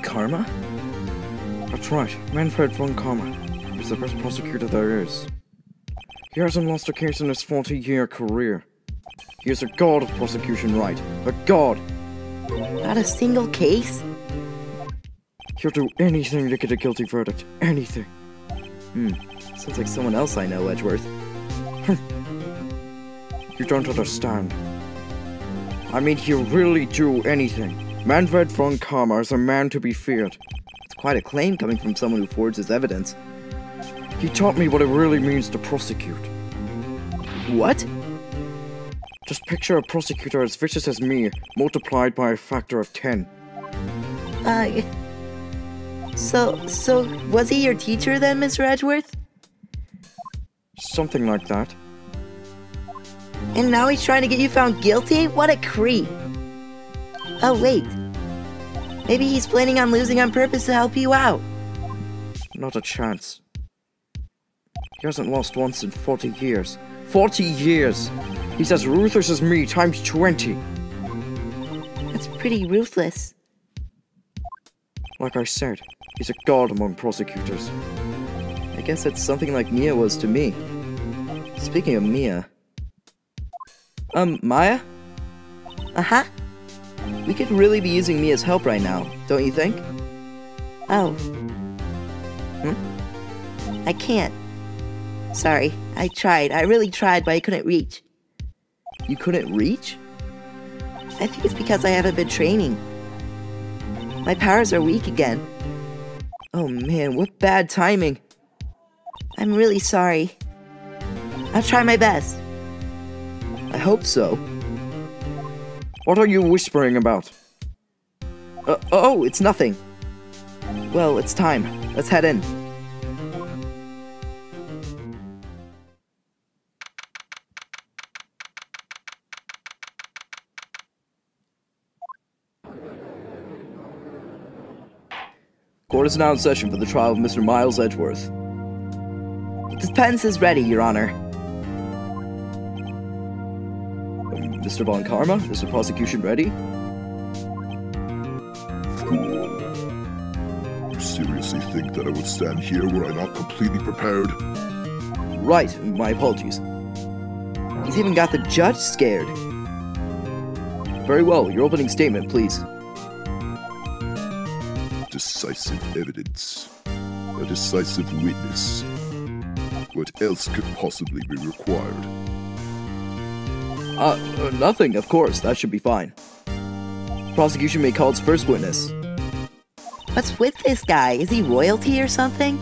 Karma? That's right, Manfred von Karma. He's the best prosecutor there is. He hasn't lost a case in his 40-year career. He is a god of prosecution, Wright. A god! Not a single case? He'll do anything to get a guilty verdict. Anything. Sounds like someone else I know, Edgeworth. You don't understand. I mean, he'll really do anything. Manfred von Karma is a man to be feared. It's quite a claim coming from someone who forges evidence. He taught me what it really means to prosecute. What? Just picture a prosecutor as vicious as me, multiplied by a factor of 10. So was he your teacher then, Mr. Edgeworth? Something like that. And now he's trying to get you found guilty? What a creep. Oh, wait. Maybe he's planning on losing on purpose to help you out. Not a chance. He hasn't lost once in 40 years. 40 years! He's as ruthless as me, times 20. That's pretty ruthless. Like I said, he's a god among prosecutors. I guess that's something like Mia was to me. Speaking of Mia... Maya? Uh-huh. We could really be using Mia's help right now, don't you think? Oh. I can't. Sorry, I tried. I really tried, but I couldn't reach. You couldn't reach? I think it's because I haven't been training. My powers are weak again. Oh man, what bad timing. I'm really sorry. I'll try my best. I hope so. What are you whispering about? Oh, it's nothing. Well, it's time. Let's head in. Court is now in session for the trial of Mr. Miles Edgeworth. The defense is ready, Your Honor. Mr. von Karma, is the prosecution ready? Fool. You seriously think that I would stand here were I not completely prepared? Right, my apologies. He's even got the judge scared. Very well, your opening statement, please. Decisive evidence. A decisive witness. What else could possibly be required? Nothing, of course. That should be fine. Prosecution may call its first witness. What's with this guy? Is he royalty or something?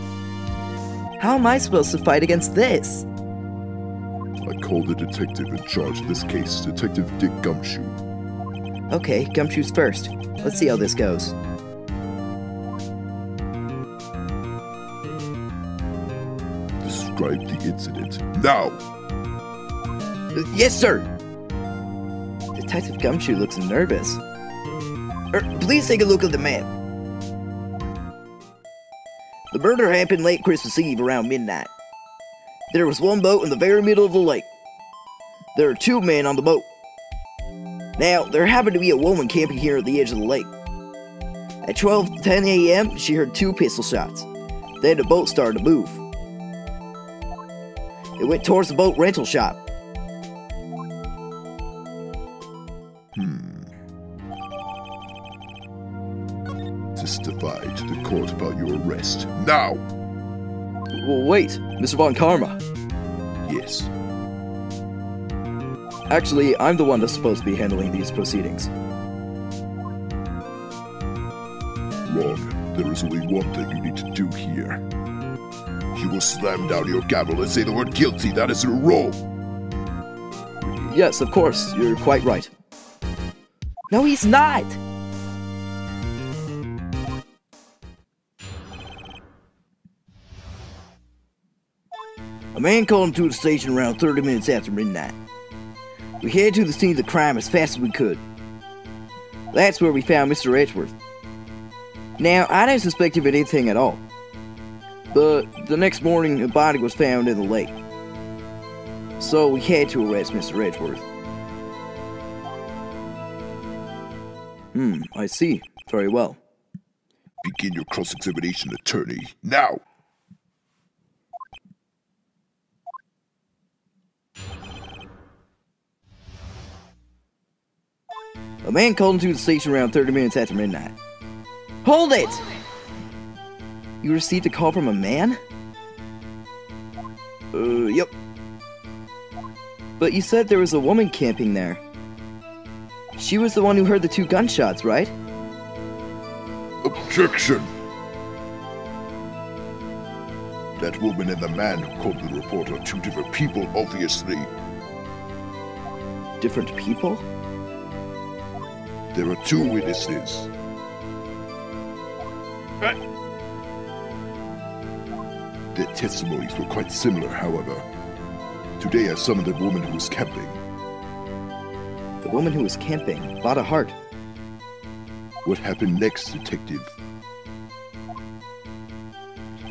How am I supposed to fight against this? I called the detective in charge of this case, Detective Dick Gumshoe. Okay, Gumshoe's first. Let's see how this goes. Describe the incident, now! Yes, sir! Detective Gumshoe looks nervous. Please take a look at the map. The murder happened late Christmas Eve around midnight. There was one boat in the very middle of the lake. There are 2 men on the boat. Now, there happened to be a woman camping here at the edge of the lake. At 12:10 a.m., she heard 2 pistol shots. Then the boat started to move. It went towards the boat rental shop. Testify to the court about your arrest, now! Wait, Mr. von Karma. Yes. Actually, I'm the one that's supposed to be handling these proceedings. Wrong. There is only one thing you need to do here. You will slam down your gavel and say the word guilty. That is your role. Yes, of course. You're quite right. No, he's not! A man called him to the station around 30 minutes after midnight. We headed to the scene of the crime as fast as we could. That's where we found Mr. Edgeworth. Now, I didn't suspect him of anything at all. But the next morning, a body was found in the lake. So we had to arrest Mr. Edgeworth. I see. Very well. Begin your cross-examination, attorney, now! A man called into the station around 30 minutes after midnight. Hold it! You received a call from a man? Yep. But you said there was a woman camping there. She was the one who heard the 2 gunshots, right? Objection! That woman and the man who called the report are 2 different people, obviously. Different people? There are 2 witnesses. Their testimonies were quite similar, however. Today I summoned the woman who was camping. The woman who was camping bought a heart. What happened next, detective?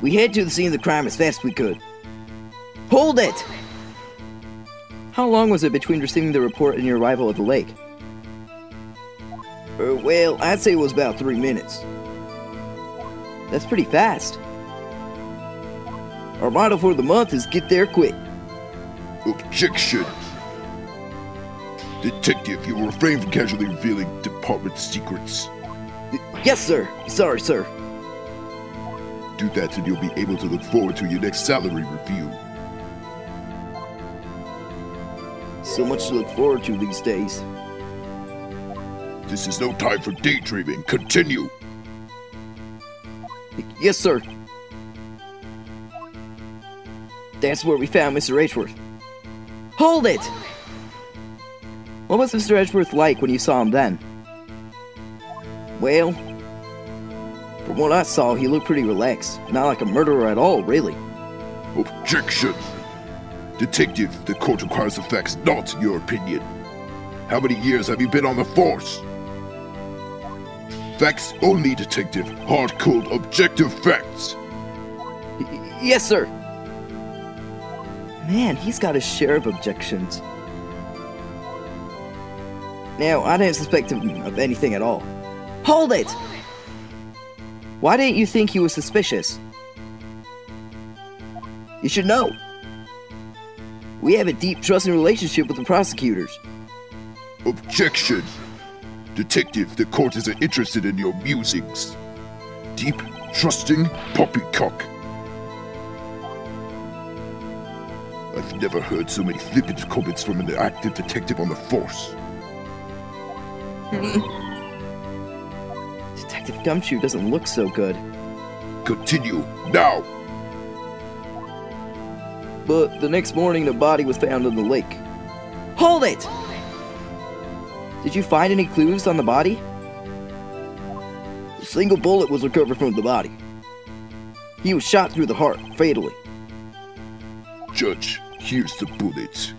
We headed to the scene of the crime as fast as we could. Hold it! How long was it between receiving the report and your arrival at the lake? Well, I'd say it was about 3 minutes. That's pretty fast. Our motto for the month is get there quick. Objection! Detective, you will refrain from casually revealing department secrets. Yes, sir. Sorry, sir. Do that and you'll be able to look forward to your next salary review. So much to look forward to these days. This is no time for daydreaming. Continue! Yes, sir. That's where we found Mr. Edgeworth. Hold it! What was Mr. Edgeworth like when you saw him then? Well, from what I saw, he looked pretty relaxed. Not like a murderer at all, really. Objection! Detective, the court requires the facts, not your opinion. How many years have you been on the force? Facts only, detective. Hard-cold, objective facts. Yes, sir. Man, he's got his share of objections. Now, I didn't suspect him of anything at all. Hold it! Why didn't you think he was suspicious? You should know. We have a deep, trusting relationship with the prosecutors. Objection! Detective, the court isn't interested in your musings. Deep, trusting, poppycock. I've never heard so many flippant comments from an active detective on the force. Detective Gumshoe doesn't look so good. Continue, now! But the next morning, the body was found in the lake. Hold it! Did you find any clues on the body? A single bullet was recovered from the body. He was shot through the heart, fatally. Judge, here's the bullet.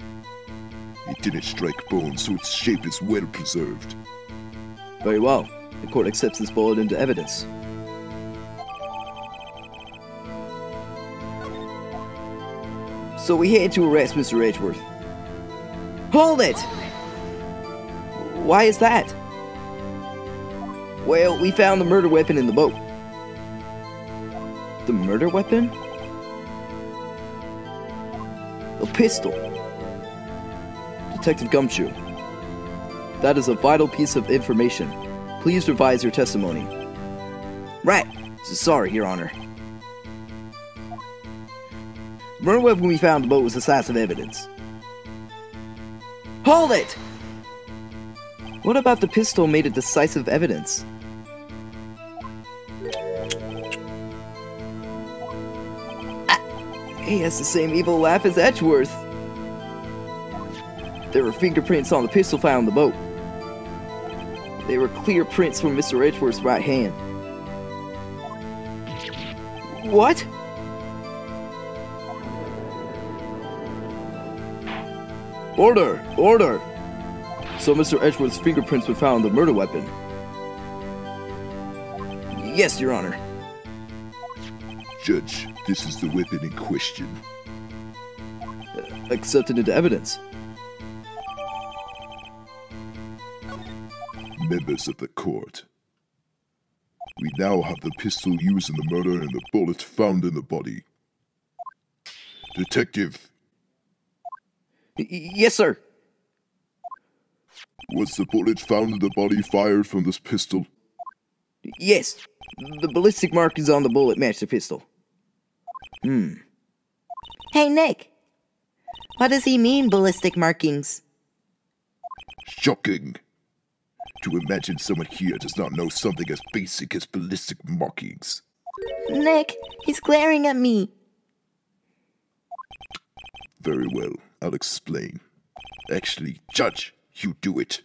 It didn't strike bone, so its shape is well preserved. Very well. The court accepts this bullet into evidence. So we had to arrest Mr. Edgeworth. Hold it! Why is that? Well, we found the murder weapon in the boat. The murder weapon? A pistol. Detective Gumshoe. That is a vital piece of information. Please revise your testimony. Right. Sorry, Your Honor. The murder weapon we found in the boat was decisive evidence. Hold it! What about the pistol made it decisive evidence? He has the same evil laugh as Edgeworth. There were fingerprints on the pistol found in the boat. They were clear prints from Mr. Edgeworth's right hand. What? Order! Order! So Mr. Edgeworth's fingerprints were found on the murder weapon. Yes, Your Honor. Judge, this is the weapon in question. Accepted into evidence. Members of the court, we now have the pistol used in the murder and the bullet found in the body. Detective, Yes, sir. was the bullet found in the body fired from this pistol? Yes. The ballistic markings on the bullet match the pistol. Hey, Nick. What does he mean, ballistic markings? Shocking. To imagine someone here does not know something as basic as ballistic markings. Nick, he's glaring at me. Very well, I'll explain. Actually, Judge, you do it.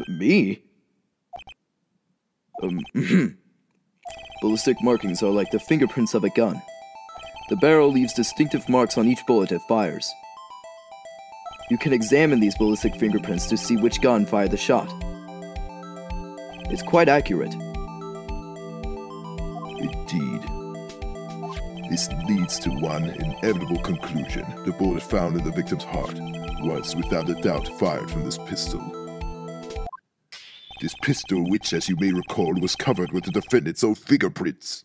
Me? Ballistic markings are like the fingerprints of a gun. The barrel leaves distinctive marks on each bullet it fires. You can examine these ballistic fingerprints to see which gun fired the shot. It's quite accurate. Indeed. This leads to one inevitable conclusion. The bullet found in the victim's heart was, without a doubt, fired from this pistol. This pistol, which, as you may recall, was covered with the defendant's own fingerprints.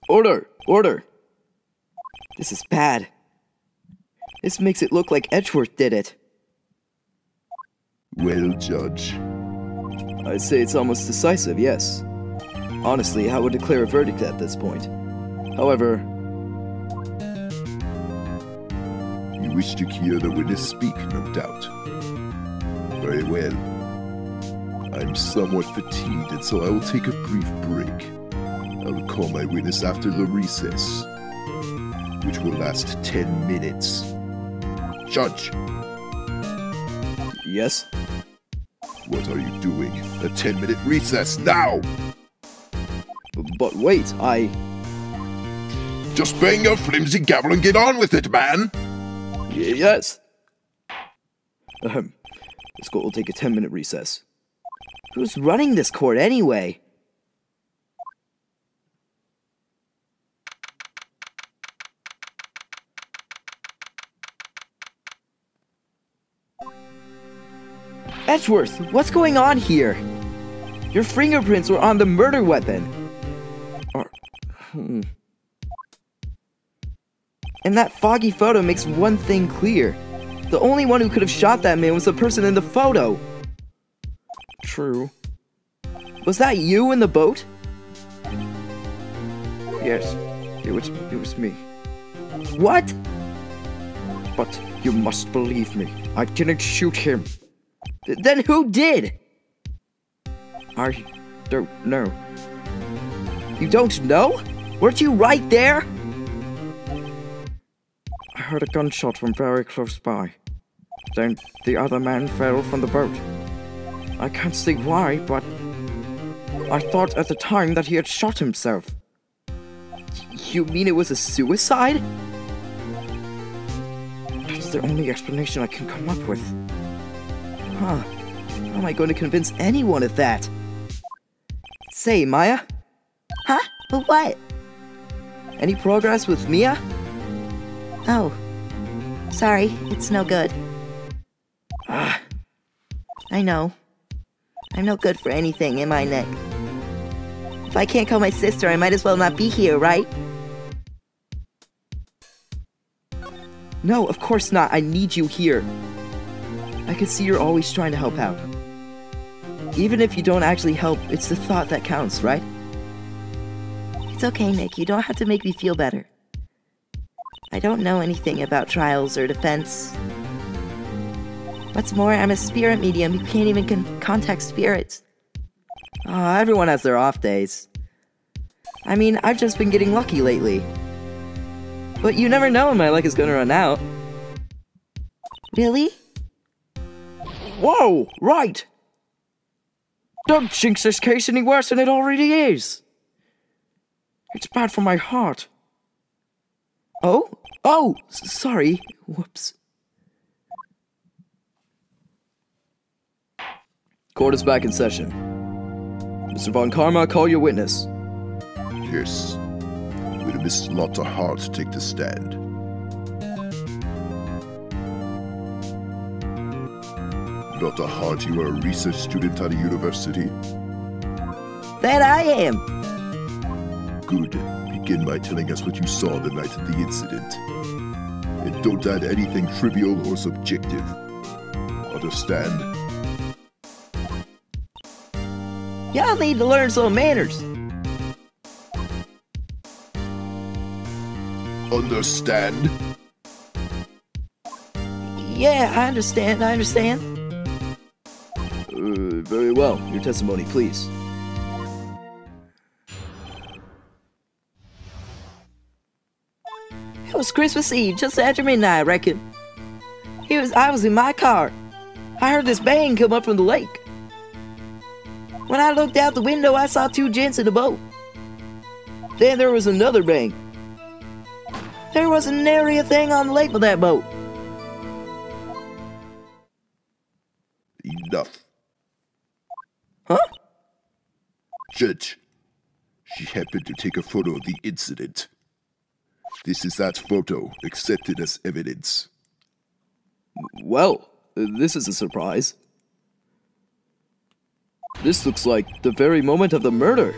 Order! Order! This is bad. This makes it look like Edgeworth did it. Well, Judge. I'd say it's almost decisive, yes. Honestly, I would declare a verdict at this point. However... You wish to hear the witness speak, no doubt. Very well. I'm somewhat fatigued, and so I will take a brief break. I will call my witness after the recess, which will last 10 minutes. Judge! Yes? What are you doing? A 10-minute recess, now! But wait, Just bang your flimsy gavel and get on with it, man! Yes! This court will take a 10-minute recess. Who's running this court anyway? Edgeworth, what's going on here? Your fingerprints were on the murder weapon. And that foggy photo makes one thing clear. The only one who could have shot that man was the person in the photo. True. Was that you in the boat? Yes, it was me. What? But you must believe me. I didn't shoot him. Then who did? I don't know. You don't know? Weren't you right there? I heard a gunshot from very close by. Then the other man fell from the boat. I can't say why, but I thought at the time that he had shot himself. You mean it was a suicide? That's the only explanation I can come up with. Huh. How am I going to convince anyone of that? Say, Maya? Huh? But what? Any progress with Mia? Oh. Sorry, it's no good. Ah. I know. I'm no good for anything, am I, Nick? If I can't call my sister, I might as well not be here, right? No, of course not. I need you here. I can see you're always trying to help out. Even if you don't actually help, it's the thought that counts, right? It's okay, Nick. You don't have to make me feel better. I don't know anything about trials or defense. What's more, I'm a spirit medium who can't even contact spirits. Oh, everyone has their off days. I mean, I've just been getting lucky lately. But you never know when my luck is gonna run out. Really? Whoa! Right! Don't jinx this case any worse than it already is! It's bad for my heart. Oh? Oh! Sorry. Whoops. Court is back in session. Mr. Von Karma, call your witness. Yes. Will Miss Lotta Hart take the stand? Dr. Hart, you are a research student at a university? That I am. Good. Begin by telling us what you saw the night of the incident. And don't add anything trivial or subjective. Understand? Y'all need to learn some manners. Understand? Yeah, I understand. Very well. Your testimony, please. It was Christmas Eve, just after midnight, I reckon. I was in my car. I heard this bang come up from the lake. When I looked out the window, I saw two gents in a boat. Then there was another bang. There wasn't nary a thing on the lake but that boat. Enough. Huh? Judge, she happened to take a photo of the incident. This is that photo, accepted as evidence. Well, this is a surprise. This looks like the very moment of the murder.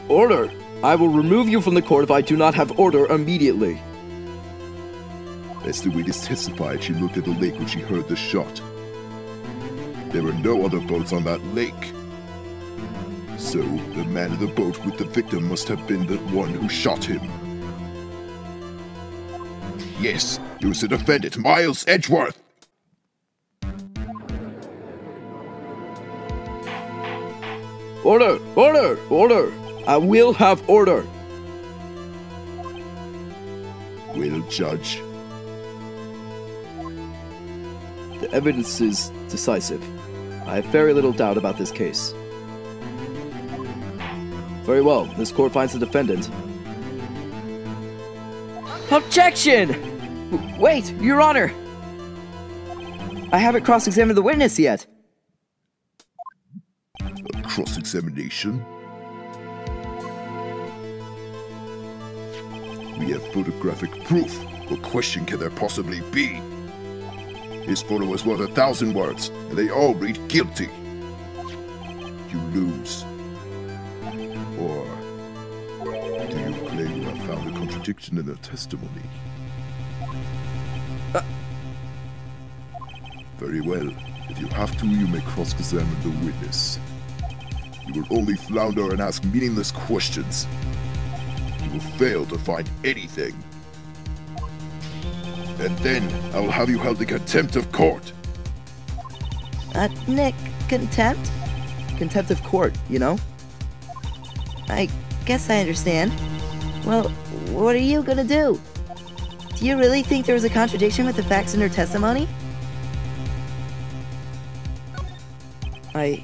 Order! I will remove you from the court if I do not have order immediately. As the witness testified, she looked at the lake when she heard the shot. There were no other boats on that lake. So, the man in the boat with the victim must have been the one who shot him. Yes, it was the defendant, Miles Edgeworth! Order! Order! Order! I will have order! Well, Judge. The evidence is decisive. I have very little doubt about this case. Very well, this court finds the defendant. Objection! Wait, Your Honor! I haven't cross-examined the witness yet. A cross-examination? We have photographic proof. What question can there possibly be? His photo is worth 1,000 words, and they all read guilty. You lose. Or do you claim you have found a contradiction in their testimony? Very well. If you have to, you may cross-examine the witness. You will only flounder and ask meaningless questions. You will fail to find anything. And then I will have you held in contempt of court. Nick, contempt? Contempt of court, you know? I guess I understand. Well, what are you gonna do? Do you really think there was a contradiction with the facts in her testimony? I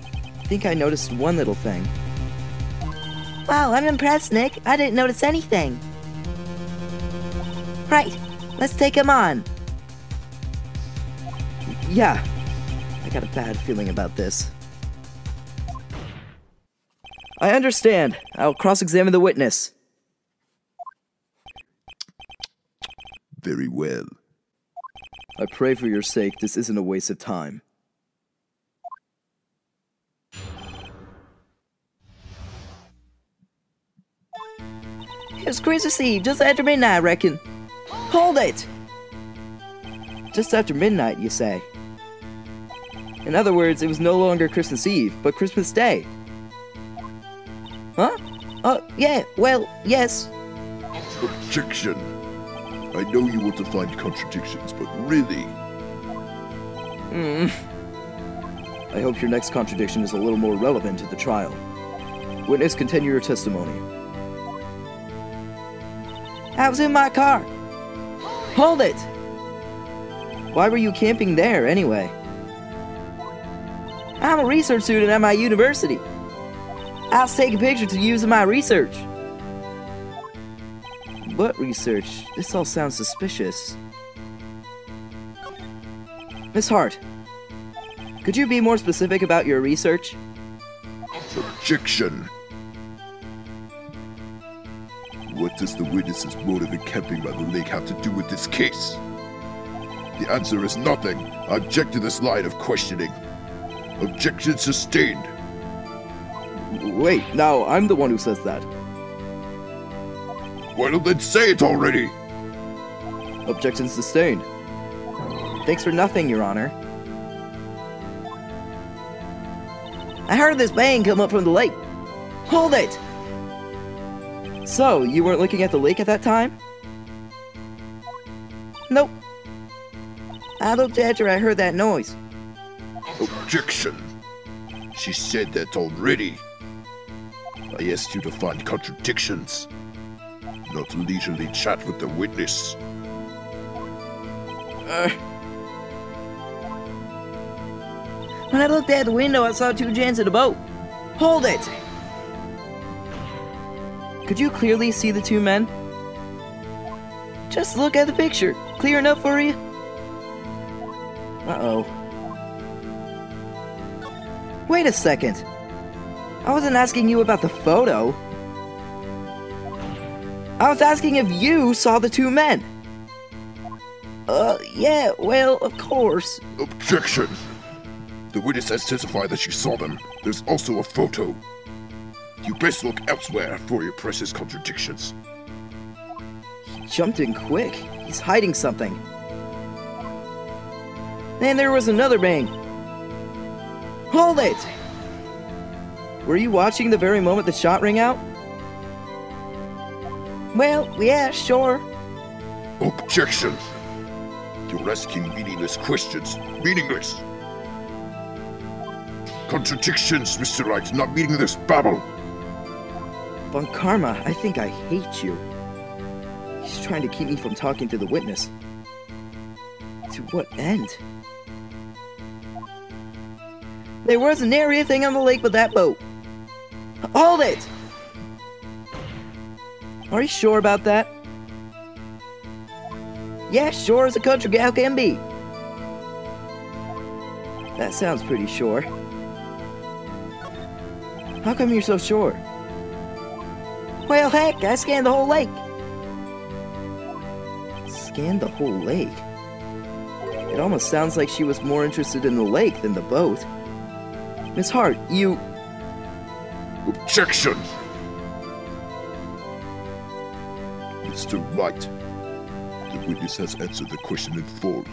think I noticed one little thing. Wow, I'm impressed, Nick. I didn't notice anything. Right, let's take him on. Yeah, I got a bad feeling about this. I understand. I'll cross-examine the witness. Very well. I pray for your sake this isn't a waste of time. It was Christmas Eve, just after midnight, I reckon. Hold it! Just after midnight, you say? In other words, it was no longer Christmas Eve, but Christmas Day. Huh? Oh, yeah, well, yes. Objection! I know you want to find contradictions, but really... I hope your next contradiction is a little more relevant to the trial. Witness, continue your testimony. I was in my car. Hold it! Why were you camping there, anyway? I'm a research student at my university. I was taking pictures to use in my research. What research? This all sounds suspicious. Miss Hart, could you be more specific about your research? Objection! What does the witness's motive in camping by the lake have to do with this case? The answer is nothing. I object to this line of questioning. Objection sustained. Wait, now I'm the one who says that. Well, then say it already! Objection sustained. Thanks for nothing, Your Honor. I heard this bang come up from the lake. Hold it! So, you weren't looking at the lake at that time? Nope. I looked after I heard that noise. Objection! She said that already. I asked you to find contradictions, not leisurely chat with the witness. When I looked out the window, I saw two gents in a boat. Hold it! Could you clearly see the two men? Just look at the picture. Clear enough for you? Uh-oh. Wait a second. I wasn't asking you about the photo. I was asking if you saw the two men. Yeah, well, of course. Objection! The witness has testified that she saw them. There's also a photo. You best look elsewhere for your precious contradictions. He jumped in quick. He's hiding something. Then there was another bang. Hold it! Were you watching the very moment the shot rang out? Well, yeah, sure. Objection! You're asking meaningless questions. Meaningless! Contradictions, Mr. Wright, not meaningless babble! Von Karma, I think I hate you. He's trying to keep me from talking to the witness. To what end? There wasn't anything on the lake but that boat. Hold it! Are you sure about that? Yeah, sure as a country gal can be. That sounds pretty sure. How come you're so sure? Well, heck, I scanned the whole lake. Scanned the whole lake? It almost sounds like she was more interested in the lake than the boat. Miss Hart, you... Objection! Mr. Wright, the witness has answered the question in full.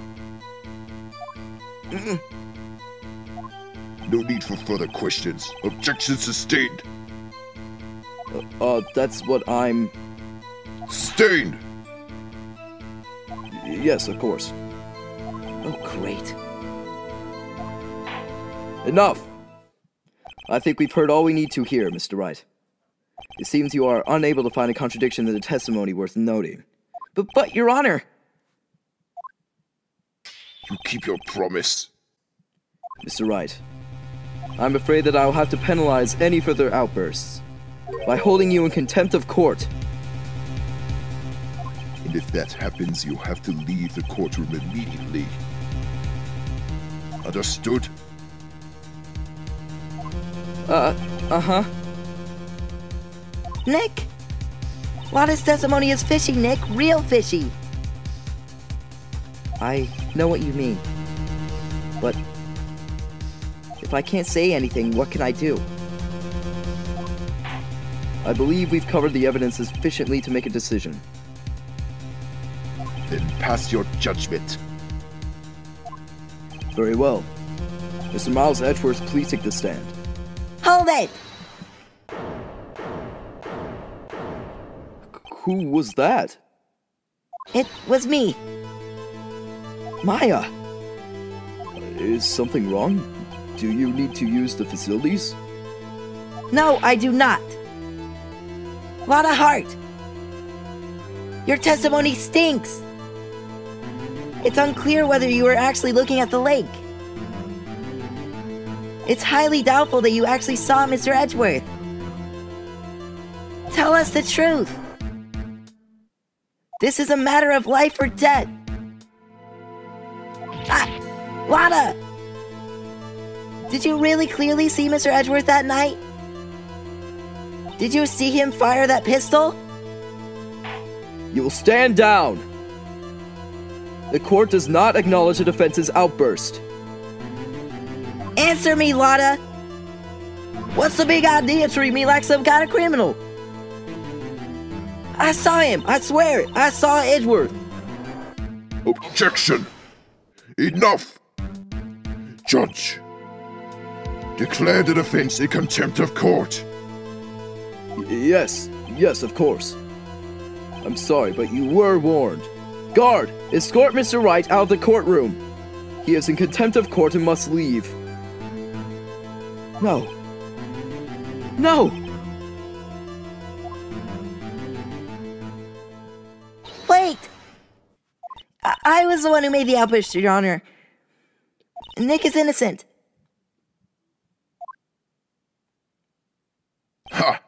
No need for further questions. Objection sustained. That's what I'm... Sustained! Yes, of course. Oh, great. Enough! I think we've heard all we need to hear, Mr. Wright. It seems you are unable to find a contradiction in the testimony worth noting. But, Your Honor! You keep your promise. Mr. Wright, I'm afraid that I'll have to penalize any further outbursts by holding you in contempt of court. And if that happens, you'll have to leave the courtroom immediately. Understood? Uh-huh. Nick! Lana's testimony is fishy, Nick. Real fishy. I know what you mean. But if I can't say anything, what can I do? I believe we've covered the evidence sufficiently to make a decision. Then pass your judgment. Very well. Mr. Miles Edgeworth, please take the stand. Hold it! Who was that? It was me. Maya! Is something wrong? Do you need to use the facilities? No, I do not. Lana Hart! Your testimony stinks! It's unclear whether you were actually looking at the lake. It's highly doubtful that you actually saw Mr. Edgeworth. Tell us the truth. This is a matter of life or death. Lana! Did you really clearly see Mr. Edgeworth that night? Did you see him fire that pistol? You will stand down. The court does not acknowledge the defense's outburst. Answer me, Lotta! What's the big idea? Treat me like some kind of criminal? I saw him, I swear it. I saw Edgeworth. Objection! Enough! Judge, declare the defense in contempt of court. Yes, of course. I'm sorry, but you were warned. Guard, escort Mr. Wright out of the courtroom. He is in contempt of court and must leave. No. No! Wait! I was the one who made the outburst, Your Honor. Nick is innocent. Ha!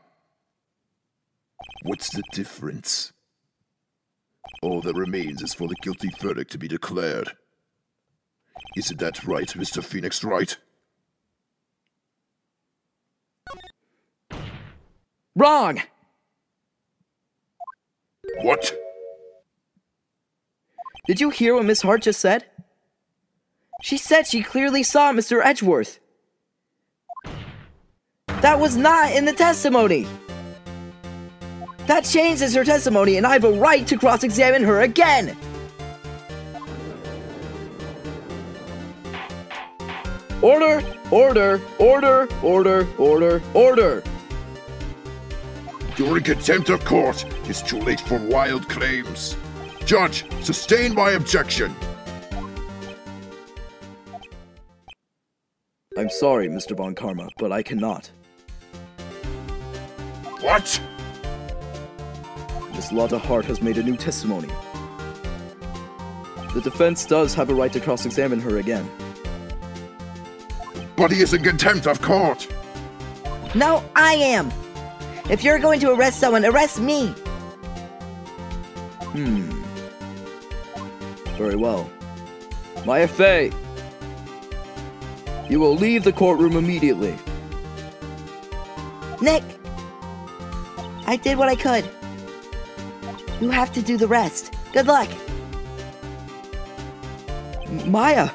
What's the difference? All that remains is for the guilty verdict to be declared. Isn't that right, Mr. Phoenix Wright? Wrong! What? Did you hear what Miss Hart just said? She said she clearly saw Mr. Edgeworth. That was not in the testimony! That changes her testimony, and I have a right to cross-examine her again! Order! Order! Order! Order! Order! Order! You're in contempt of court. It's too late for wild claims. Judge, sustain my objection. I'm sorry, Mr. Von Karma, but I cannot. What? Miss Lotta Hart has made a new testimony. The defense does have a right to cross-examine her again. But he is in contempt of court. No, I am. If you're going to arrest someone, arrest me. Very well. My FA! You will leave the courtroom immediately. Nick! I did what I could. You have to do the rest. Good luck. Maya!